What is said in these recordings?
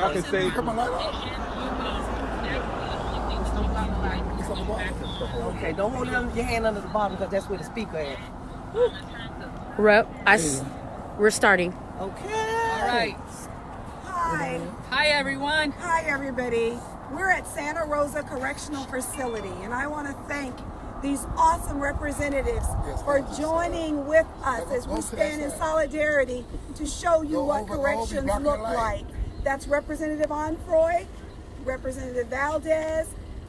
I can say. Come on, light up. It's on the bottom. Okay, don't hold your hand under the bottom because that's where the speaker is. Rep, we're starting. Okay. All right. Hi. Hi, everyone. Hi, everybody. We're at Santa Rosa Correctional Facility, and I want to thank these awesome representatives for joining with us as we stand in solidarity to show you what corrections look like. That's Representative Onfroy, Representative Valdez,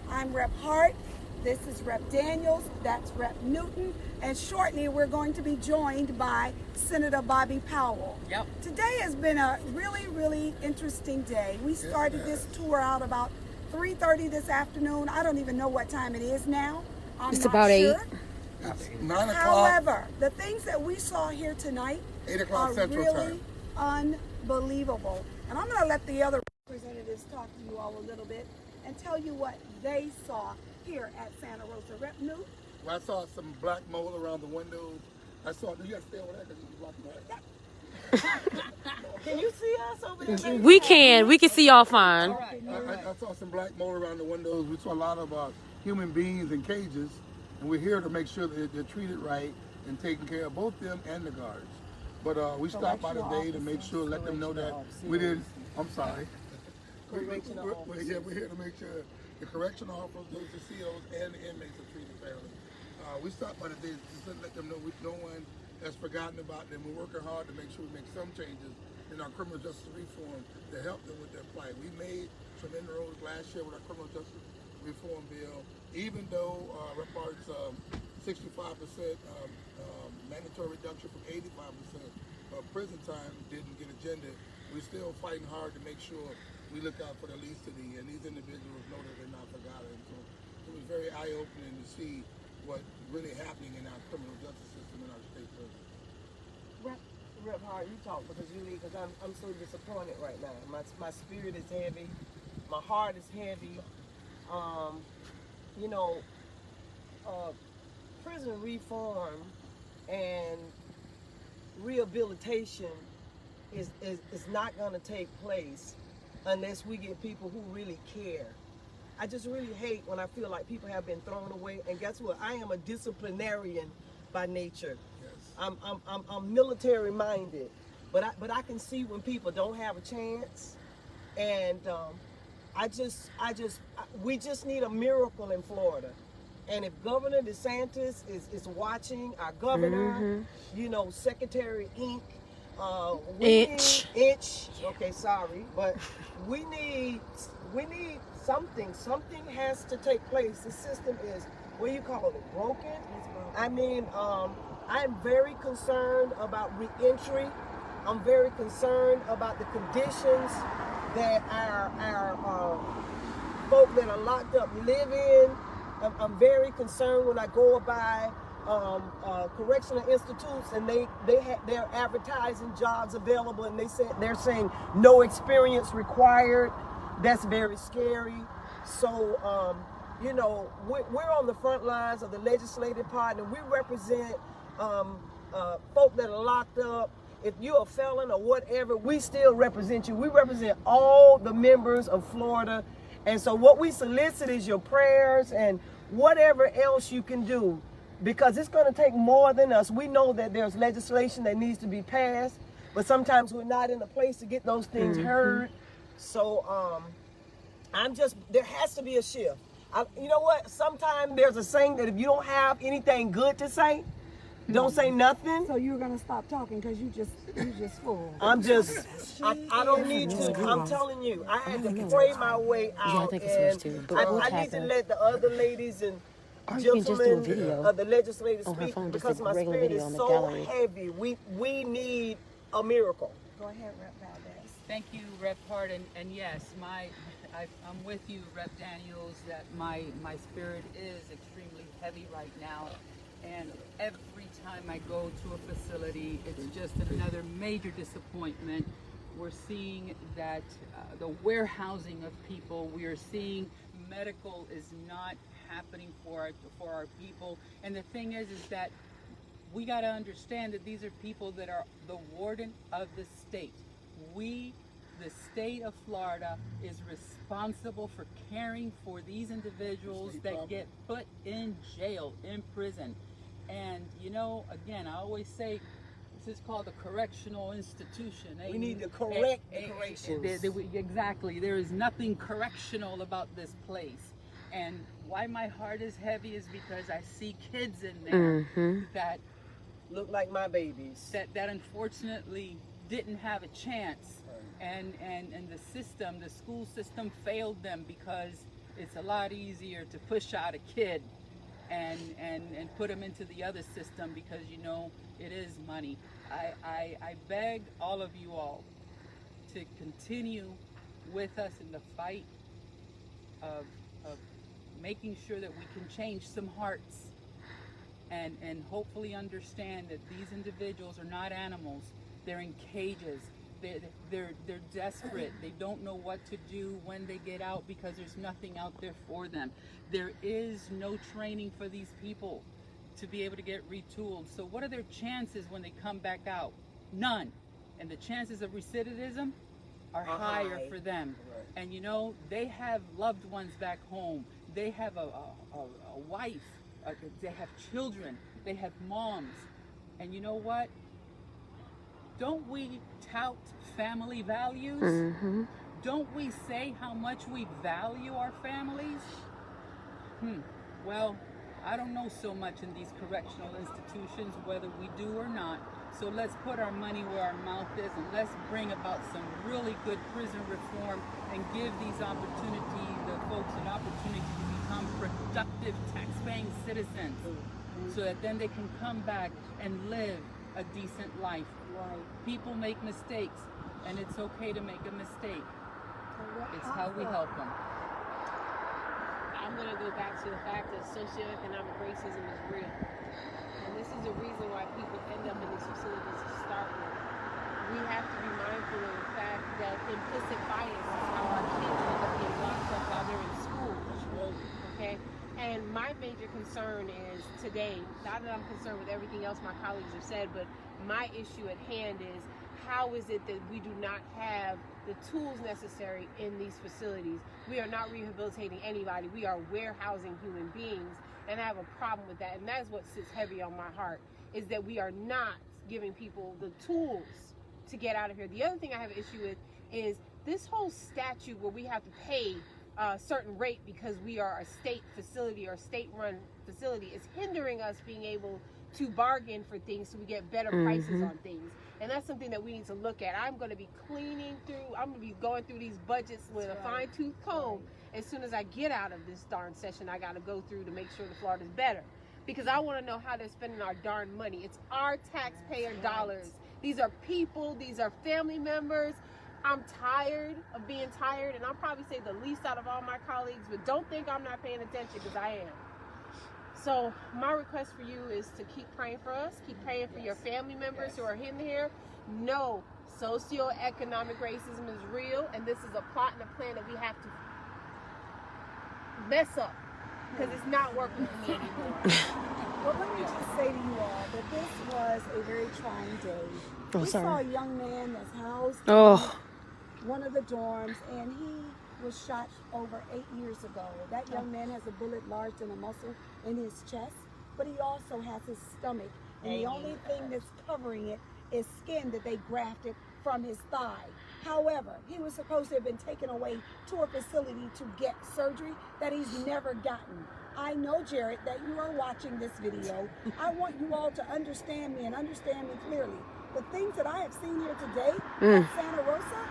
I'm Rep Hart, this is Rep Daniels, that's Rep Newton, and shortly we're going to be joined by Senator Bobby Powell. Yep. Today has been a really, really interesting day. We started this tour out about 3:30 this afternoon. I don't even know what time it is now. I'm It's not about sure. 8. It's 9 o'clock. However, the things that we saw here tonight 8 o'clock are Central really Time. unbelievable. And I'm going to let the other representatives talk to you all a little bit and tell you what they saw here at Santa Rosa. Rep Newt? Well, I saw some black mold around the windows. I saw. You got to stay over there because you blocking my head. Can you see us over there? We can see y'all fine. All right. I saw some black mold around the windows. We saw a lot of human beings in cages, and we're here to make sure that they're treated right and taking care of both them and the guards. But we stopped by today to make sure, let them know that we didn't. I'm sorry. We're here to make sure the correctional officers, the COs, and the inmates are treated fairly. We stopped by today just to let them know no one has forgotten about them. We're working hard to make sure we make some changes in our criminal justice reform to help them with their plight. We made some inroads last year with our criminal justice reform bill, even though Repart's 65% mandatory reduction from 85% of prison time didn't get agenda. We're still fighting hard to make sure we look out for the least of these, and these individuals know that they're not forgotten. So it was very eye-opening to see what's really happening in our criminal justice system in our state prison. Rep Hart, you talk because you leave because I'm so disappointed right now. My spirit is heavy. My heart is heavy. Prison reform and rehabilitation is not going to take place unless we get people who really care. I just really hate when I feel like people have been thrown away. And guess what? I am a disciplinarian by nature. Yes. I'm military minded, but I can see when people don't have a chance, and we just need a miracle in Florida. And if Governor DeSantis is watching, our governor, Secretary Inch. Okay, sorry, but we need something. Something has to take place. The system is, what do you call it, broken? I mean, I'm very concerned about reentry. I'm very concerned about the conditions that our folk that are locked up live in. I'm very concerned when I go by correctional institutes and they're advertising jobs available and they're saying no experience required. That's very scary. So we're on the front lines of the legislative part, and we represent folk that are locked up. If you're a felon or whatever, we still represent you. We represent all the members of Florida. And so what we solicit is your prayers and whatever else you can do, because it's going to take more than us. We know that there's legislation that needs to be passed, but sometimes we're not in a place to get those things heard. So there has to be a shift. You know what? Sometimes there's a saying that if you don't have anything good to say, don't say nothing. So you're going to stop talking because you just full. I don't need to. I'm telling you, I had to pray my way out. Yeah, I think it's supposed to, but we'll I tag need to her. let the other ladies and Or you can just do a gentlemen video of the legislators on her speak, phone, just because a my regular spirit video is on the so gallery. heavy. We need a miracle. Go ahead, Rep Valdez. Thank you, Rep Hart, and yes, I'm with you, Rep Daniels, that my spirit is extremely heavy right now, and every time I go to a facility, it's just another major disappointment. We're seeing that the warehousing of people, we are seeing medical is not happening for our people, and the thing is that we got to understand that these are people that are the warden of the state. We the state of Florida is responsible for caring for these individuals that get put in jail, in prison. And you know, again, I always say this is called a correctional institution. We need to correct the corrections. Exactly. There is nothing correctional about this place. And why my heart is heavy is because I see kids in there that look like my babies. that unfortunately didn't have a chance. And the system, the school system failed them, because it's a lot easier to push out a kid and put them into the other system, because you know it is money. I beg all of you all to continue with us in the fight of making sure that we can change some hearts and hopefully understand that these individuals are not animals. They're in cages. They're desperate. They don't know what to do when they get out, because there's nothing out there for them. There is no training for these people to be able to get retooled. So what are their chances when they come back out? None. And the chances of recidivism are higher for them. Right. And you know, they have loved ones back home. They have a wife. They have children. They have moms. And you know what? Don't we tout family values? Don't we say how much we value our families? Well, I don't know so much in these correctional institutions, whether we do or not. So let's put our money where our mouth is, and let's bring about some really good prison reform and give these the folks an opportunity to become productive tax-paying citizens, so that then they can come back and live a decent life. People make mistakes, and it's okay to make a mistake. It's how we help them. I'm going to go back to the fact that socioeconomic racism is real. And this is the reason why people end up in these facilities to start with. We have to be mindful of the fact that implicit bias is how our kids end up being locked up while they're in school. Okay? And my major concern is today, not that I'm concerned with everything else my colleagues have said, but my issue at hand is, how is it that we do not have the tools necessary in these facilities? We are not rehabilitating anybody. We are warehousing human beings, and I have a problem with that. And that is what sits heavy on my heart, is that we are not giving people the tools to get out of here. The other thing I have an issue with is this whole statute where we have to pay a certain rate because we are a state facility or state-run facility is hindering us being able to bargain for things so we get better prices on things. And that's something that we need to look at. I'm going to be going through these budgets with a fine-tooth comb as soon as I get out of this darn session. I got to go through to make sure the Florida's better, because I want to know how they're spending our darn money. It's our taxpayer dollars. These are people. These are family members. I'm tired of being tired, and I'll probably say the least out of all my colleagues, but don't think I'm not paying attention, because I am. So my request for you is to keep praying for us, keep praying for your family members who are in here. No, socioeconomic racism is real, and this is a plot and a plan that we have to mess up, because it's not working for me anymore. Well, let me just say to you all that this was a very trying day. Oh, we saw sorry. a young man that's housed Oh. in one of the dorms, and he was shot over 8 years ago. That young man has a bullet lodged in a muscle in his chest, but he also has his stomach, and the only thing that's covering it is skin that they grafted from his thigh. However, he was supposed to have been taken away to a facility to get surgery that he's never gotten. I know, Jared, that you are watching this video. I want you all to understand me and understand me clearly. The things that I have seen here today at Santa Rosa,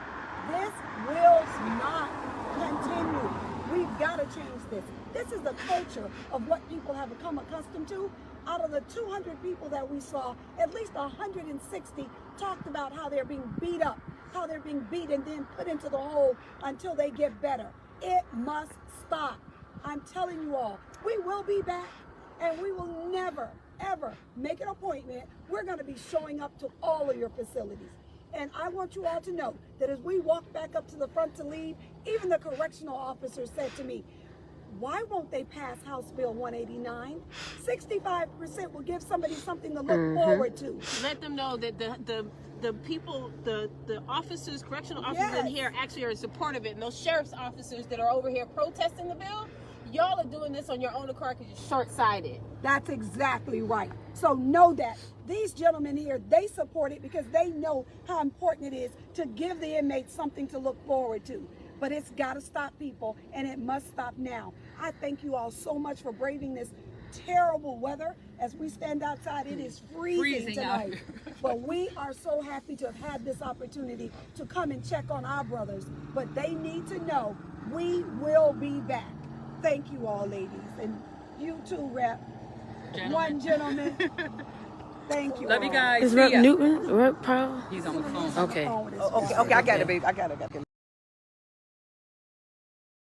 this will not continue. We've got to change this. This is the culture of what people have become accustomed to. Out of the 200 people that we saw, at least 160 talked about how they're being beat up, how they're being beat and then put into the hole until they get better. It must stop. I'm telling you all, we will be back, and we will never, ever make an appointment. We're going to be showing up to all of your facilities. And I want you all to know that as we walk back up to the front to leave, even the correctional officer said to me, why won't they pass House Bill 189? 65% will give somebody something to look forward to. Let them know that the people, the officers, correctional officers in here actually are in support of it. And those sheriff's officers that are over here protesting the bill, y'all are doing this on your own accord because you're short-sighted. That's exactly right. So know that these gentlemen here, they support it because they know how important it is to give the inmates something to look forward to. But it's got to stop, people, and it must stop now. I thank you all so much for braving this terrible weather. As we stand outside, it is freezing tonight. But we are so happy to have had this opportunity to come and check on our brothers. But they need to know we will be back. Thank you all, ladies. And you too, Rep. One gentleman. Thank you. Love you all. guys. Is See Rep ya. Newton? Rep Powell? He's on the phone. Okay. Okay, I got it, babe. I got it.